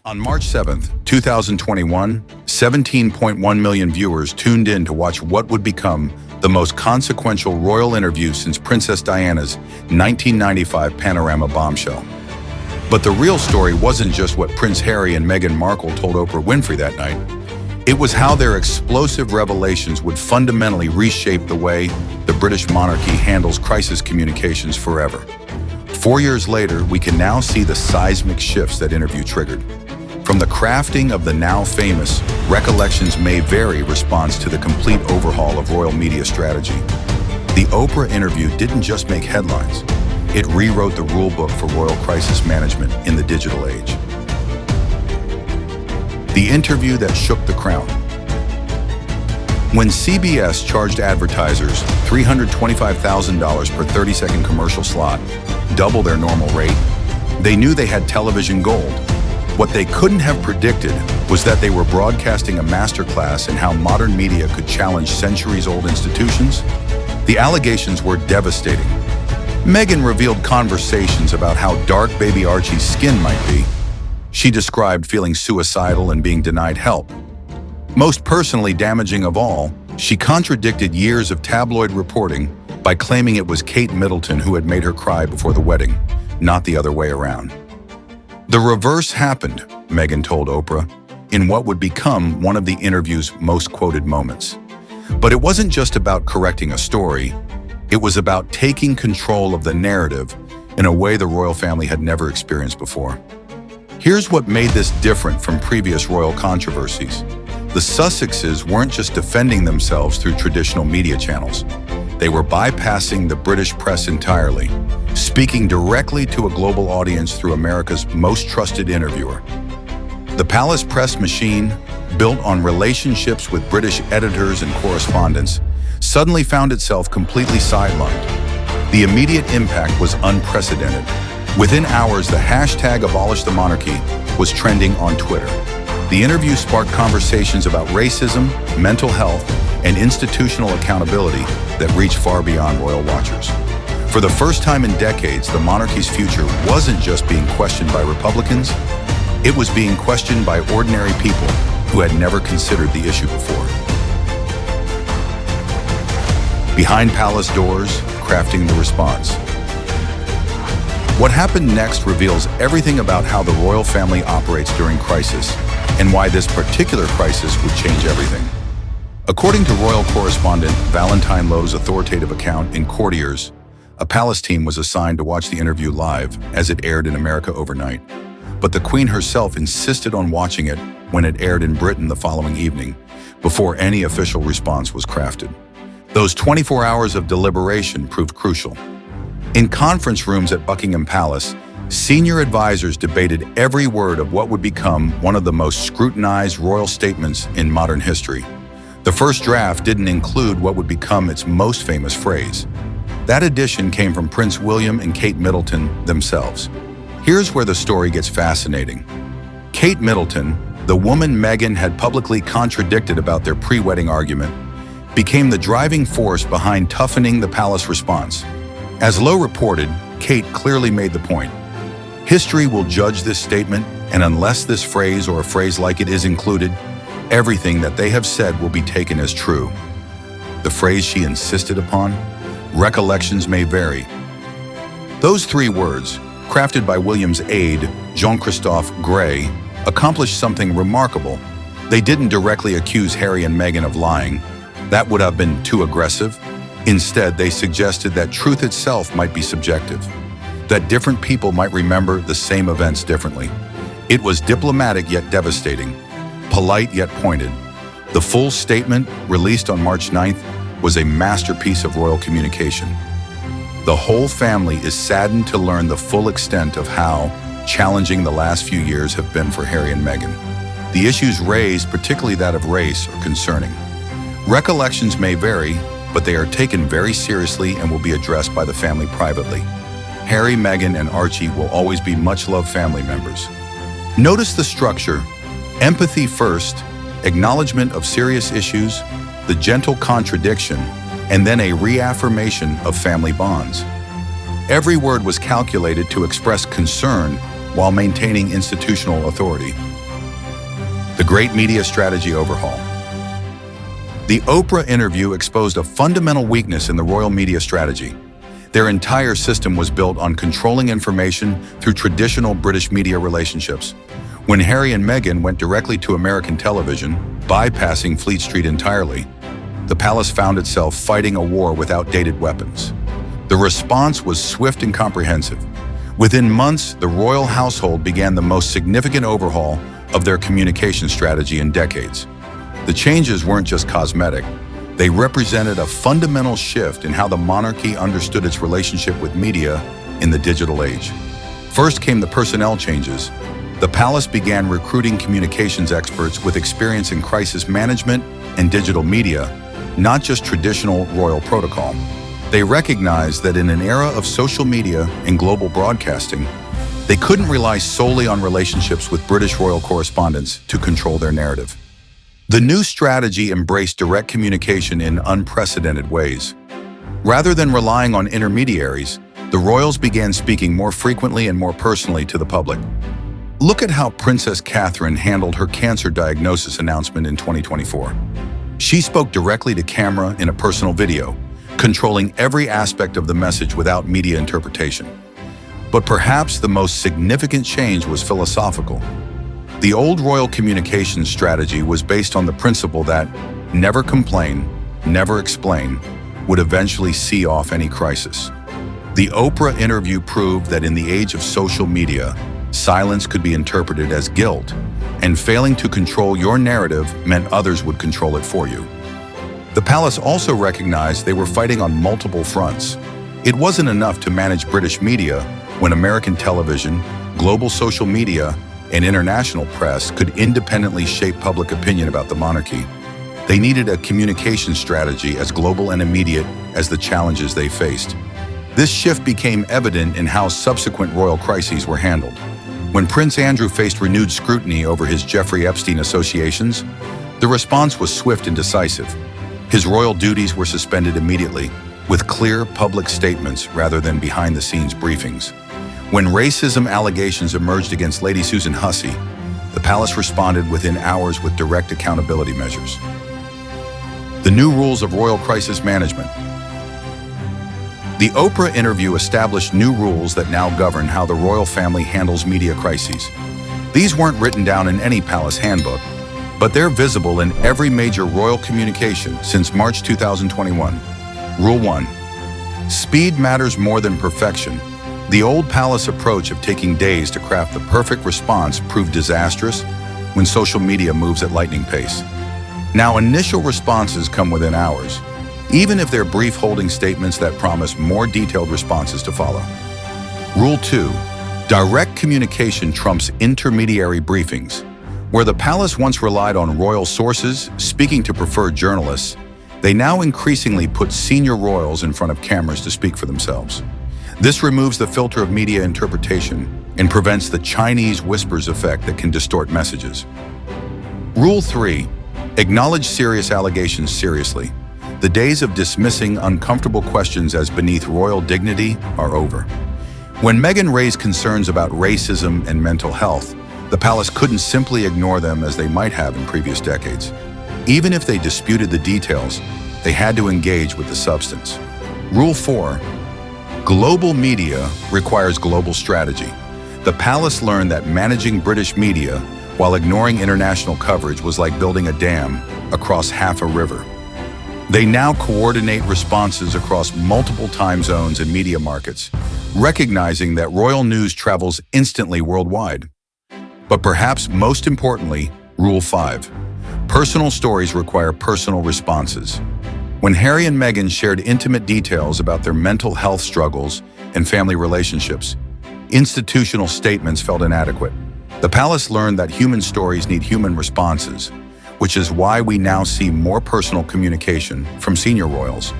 On March 7th, 2021, 17.1 million viewers tuned in to watch what would become the most consequential royal interview since Princess Diana's 1995 panorama bombshell. But the real story wasn't just what Prince Harry and Meghan Markle told Oprah Winfrey that night. It was how their explosive revelations would fundamentally reshape the way the British monarchy handles crisis communications forever. 4 years later, we can now see the seismic shifts that interview triggered. From the crafting of the now famous Recollections May Vary response to the complete overhaul of royal media strategy, the Oprah interview didn't just make headlines. It rewrote the rulebook for royal crisis management in the digital age. The interview that shook the crown. When CBS charged advertisers $325,000 per 30-second commercial slot, double their normal rate, they knew they had television gold. What they couldn't have predicted was that they were broadcasting a masterclass in how modern media could challenge centuries-old institutions. The allegations were devastating. Meghan revealed conversations about how dark baby Archie's skin might be. She described feeling suicidal and being denied help. Most personally damaging of all, she contradicted years of tabloid reporting by claiming it was Kate Middleton who had made her cry before the wedding, not the other way around. The reverse happened, Meghan told Oprah, in what would become one of the interview's most quoted moments. But it wasn't just about correcting a story, it was about taking control of the narrative in a way the royal family had never experienced before. Here's what made this different from previous royal controversies. The Sussexes weren't just defending themselves through traditional media channels. They were bypassing the British press entirely, speaking directly to a global audience through America's most trusted interviewer. The palace press machine, built on relationships with British editors and correspondents, suddenly found itself completely sidelined. The immediate impact was unprecedented. Within hours, the hashtag #AbolishTheMonarchy was trending on Twitter. The interview sparked conversations about racism, mental health, and institutional accountability that reached far beyond royal watchers. For the first time in decades, the monarchy's future wasn't just being questioned by Republicans, it was being questioned by ordinary people who had never considered the issue before. Behind palace doors, crafting the response. What happened next reveals everything about how the royal family operates during crisis and why this particular crisis would change everything. According to royal correspondent Valentine Lowe's authoritative account in Courtiers, a palace team was assigned to watch the interview live as it aired in America overnight. But the Queen herself insisted on watching it when it aired in Britain the following evening, before any official response was crafted. Those 24 hours of deliberation proved crucial. In conference rooms at Buckingham Palace, senior advisors debated every word of what would become one of the most scrutinized royal statements in modern history. The first draft didn't include what would become its most famous phrase. That addition came from Prince William and Kate Middleton themselves. Here's where the story gets fascinating. Kate Middleton, the woman Meghan had publicly contradicted about their pre-wedding argument, became the driving force behind toughening the palace response. As Lowe reported, Kate clearly made the point. History will judge this statement, and unless this phrase or a phrase like it is included, everything that they have said will be taken as true. The phrase she insisted upon, recollections may vary. Those three words, crafted by William's aide, Jean-Christophe Gray, accomplished something remarkable. They didn't directly accuse Harry and Meghan of lying. That would have been too aggressive. Instead, they suggested that truth itself might be subjective, that different people might remember the same events differently. It was diplomatic yet devastating, polite yet pointed. The full statement, released on March 9th, was a masterpiece of royal communication. The whole family is saddened to learn the full extent of how challenging the last few years have been for Harry and Meghan. The issues raised, particularly that of race, are concerning. Recollections may vary, but they are taken very seriously and will be addressed by the family privately. Harry, Meghan, and Archie will always be much-loved family members. Notice the structure: empathy first, acknowledgement of serious issues, the gentle contradiction, and then a reaffirmation of family bonds. Every word was calculated to express concern while maintaining institutional authority. The Great Media Strategy Overhaul. The Oprah interview exposed a fundamental weakness in the royal media strategy. Their entire system was built on controlling information through traditional British media relationships. When Harry and Meghan went directly to American television, bypassing Fleet Street entirely, the palace found itself fighting a war with outdated weapons. The response was swift and comprehensive. Within months, the royal household began the most significant overhaul of their communication strategy in decades. The changes weren't just cosmetic. They represented a fundamental shift in how the monarchy understood its relationship with media in the digital age. First came the personnel changes. The palace began recruiting communications experts with experience in crisis management and digital media, not just traditional royal protocol. They recognized that in an era of social media and global broadcasting, they couldn't rely solely on relationships with British royal correspondents to control their narrative. The new strategy embraced direct communication in unprecedented ways. Rather than relying on intermediaries, the royals began speaking more frequently and more personally to the public. Look at how Princess Catherine handled her cancer diagnosis announcement in 2024. She spoke directly to camera in a personal video, controlling every aspect of the message without media interpretation. But perhaps the most significant change was philosophical. The old royal communications strategy was based on the principle that never complain, never explain, would eventually see off any crisis. The Oprah interview proved that in the age of social media, silence could be interpreted as guilt, and failing to control your narrative meant others would control it for you. The palace also recognized they were fighting on multiple fronts. It wasn't enough to manage British media when American television, global social media, and international press could independently shape public opinion about the monarchy. They needed a communication strategy as global and immediate as the challenges they faced. This shift became evident in how subsequent royal crises were handled. When Prince Andrew faced renewed scrutiny over his Jeffrey Epstein associations, the response was swift and decisive. His royal duties were suspended immediately, with clear public statements rather than behind-the-scenes briefings. When racism allegations emerged against Lady Susan Hussey, the palace responded within hours with direct accountability measures. The new rules of royal crisis management. The Oprah interview established new rules that now govern how the royal family handles media crises. These weren't written down in any palace handbook, but they're visible in every major royal communication since March 2021. Rule 1. Speed matters more than perfection. The old palace approach of taking days to craft the perfect response proved disastrous when social media moves at lightning pace. Now, initial responses come within hours, even if they're brief holding statements that promise more detailed responses to follow. Rule 2. Direct communication trumps intermediary briefings. Where the palace once relied on royal sources speaking to preferred journalists, they now increasingly put senior royals in front of cameras to speak for themselves. This removes the filter of media interpretation and prevents the Chinese whispers effect that can distort messages. Rule 3. Acknowledge serious allegations seriously. The days of dismissing uncomfortable questions as beneath royal dignity are over. When Meghan raised concerns about racism and mental health, the palace couldn't simply ignore them as they might have in previous decades. Even if they disputed the details, they had to engage with the substance. Rule 4. Global media requires global strategy. The palace learned that managing British media while ignoring international coverage was like building a dam across half a river. They now coordinate responses across multiple time zones and media markets, recognizing that royal news travels instantly worldwide. But perhaps most importantly, Rule 5. Personal stories require personal responses. When Harry and Meghan shared intimate details about their mental health struggles and family relationships, institutional statements felt inadequate. The palace learned that human stories need human responses, which is why we now see more personal communication from senior royals.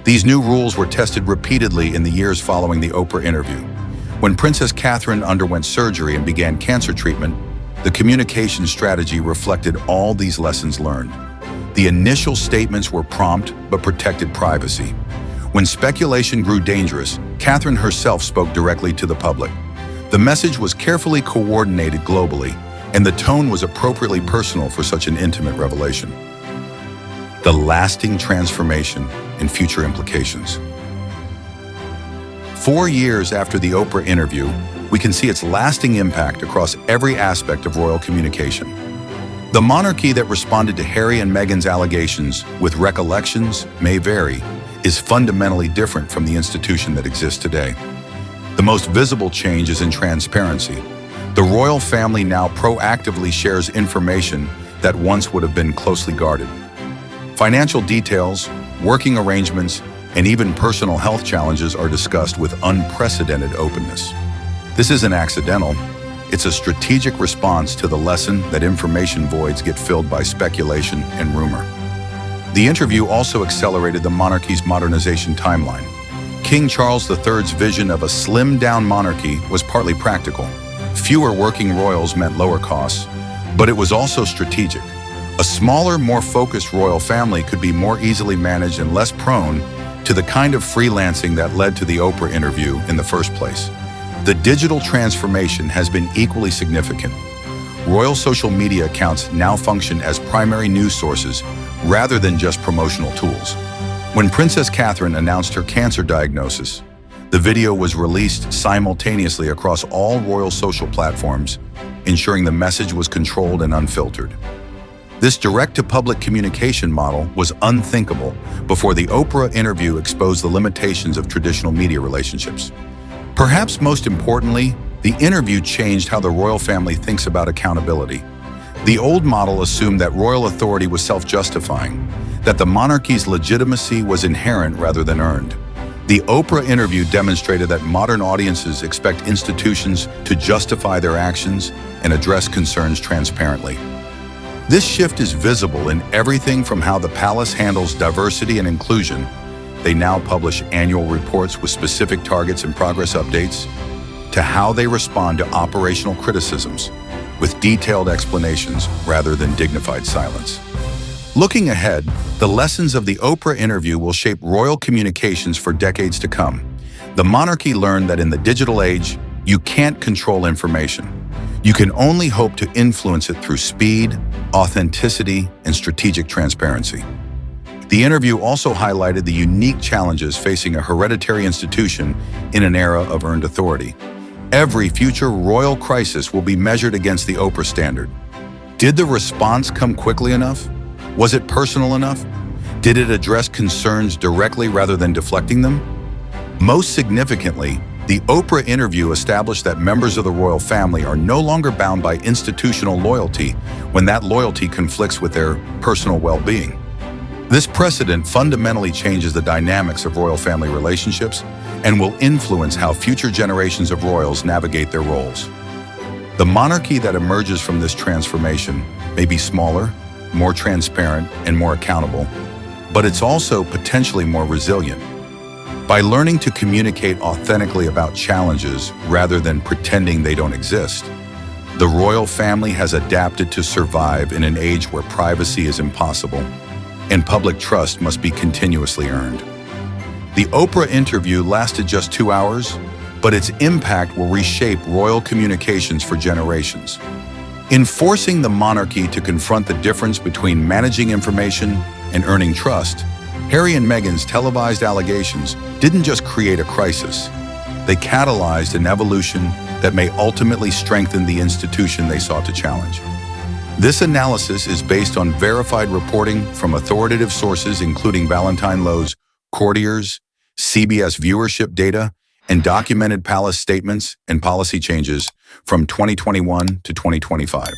These new rules were tested repeatedly in the years following the Oprah interview. When Princess Catherine underwent surgery and began cancer treatment, the communication strategy reflected all these lessons learned. The initial statements were prompt but protected privacy. When speculation grew dangerous, Catherine herself spoke directly to the public. The message was carefully coordinated globally, and the tone was appropriately personal for such an intimate revelation. The lasting transformation and future implications. 4 years after the Oprah interview, we can see its lasting impact across every aspect of royal communication. The monarchy that responded to Harry and Meghan's allegations with Recollections may vary, is fundamentally different from the institution that exists today. The most visible change is in transparency. The royal family now proactively shares information that once would have been closely guarded. Financial details, working arrangements, and even personal health challenges are discussed with unprecedented openness. This isn't accidental. It's a strategic response to the lesson that information voids get filled by speculation and rumor. The interview also accelerated the monarchy's modernization timeline. King Charles III's vision of a slimmed-down monarchy was partly practical. Fewer working royals meant lower costs, but it was also strategic. A smaller, more focused royal family could be more easily managed and less prone to the kind of freelancing that led to the Oprah interview in the first place. The digital transformation has been equally significant. Royal social media accounts now function as primary news sources rather than just promotional tools. When Princess Catherine announced her cancer diagnosis, the video was released simultaneously across all royal social platforms, ensuring the message was controlled and unfiltered. This direct-to-public communication model was unthinkable before the Oprah interview exposed the limitations of traditional media relationships. Perhaps most importantly, the interview changed how the royal family thinks about accountability. The old model assumed that royal authority was self-justifying, that the monarchy's legitimacy was inherent rather than earned. The Oprah interview demonstrated that modern audiences expect institutions to justify their actions and address concerns transparently. This shift is visible in everything from how the palace handles diversity and inclusion. They now publish annual reports with specific targets and progress updates, to how they respond to operational criticisms, with detailed explanations rather than dignified silence. Looking ahead, the lessons of the Oprah interview will shape royal communications for decades to come. The monarchy learned that in the digital age, you can't control information. You can only hope to influence it through speed, authenticity, and strategic transparency. The interview also highlighted the unique challenges facing a hereditary institution in an era of earned authority. Every future royal crisis will be measured against the Oprah standard. Did the response come quickly enough? Was it personal enough? Did it address concerns directly rather than deflecting them? Most significantly, the Oprah interview established that members of the royal family are no longer bound by institutional loyalty when that loyalty conflicts with their personal well-being. This precedent fundamentally changes the dynamics of royal family relationships and will influence how future generations of royals navigate their roles. The monarchy that emerges from this transformation may be smaller, more transparent, and more accountable, but it's also potentially more resilient. By learning to communicate authentically about challenges rather than pretending they don't exist, the royal family has adapted to survive in an age where privacy is impossible and public trust must be continuously earned. The Oprah interview lasted just 2 hours, but its impact will reshape royal communications for generations. In forcing the monarchy to confront the difference between managing information and earning trust, Harry and Meghan's televised allegations didn't just create a crisis. They catalyzed an evolution that may ultimately strengthen the institution they sought to challenge. This analysis is based on verified reporting from authoritative sources including Valentine Lowe's courtiers, CBS viewership data, and documented palace statements and policy changes from 2021 to 2025.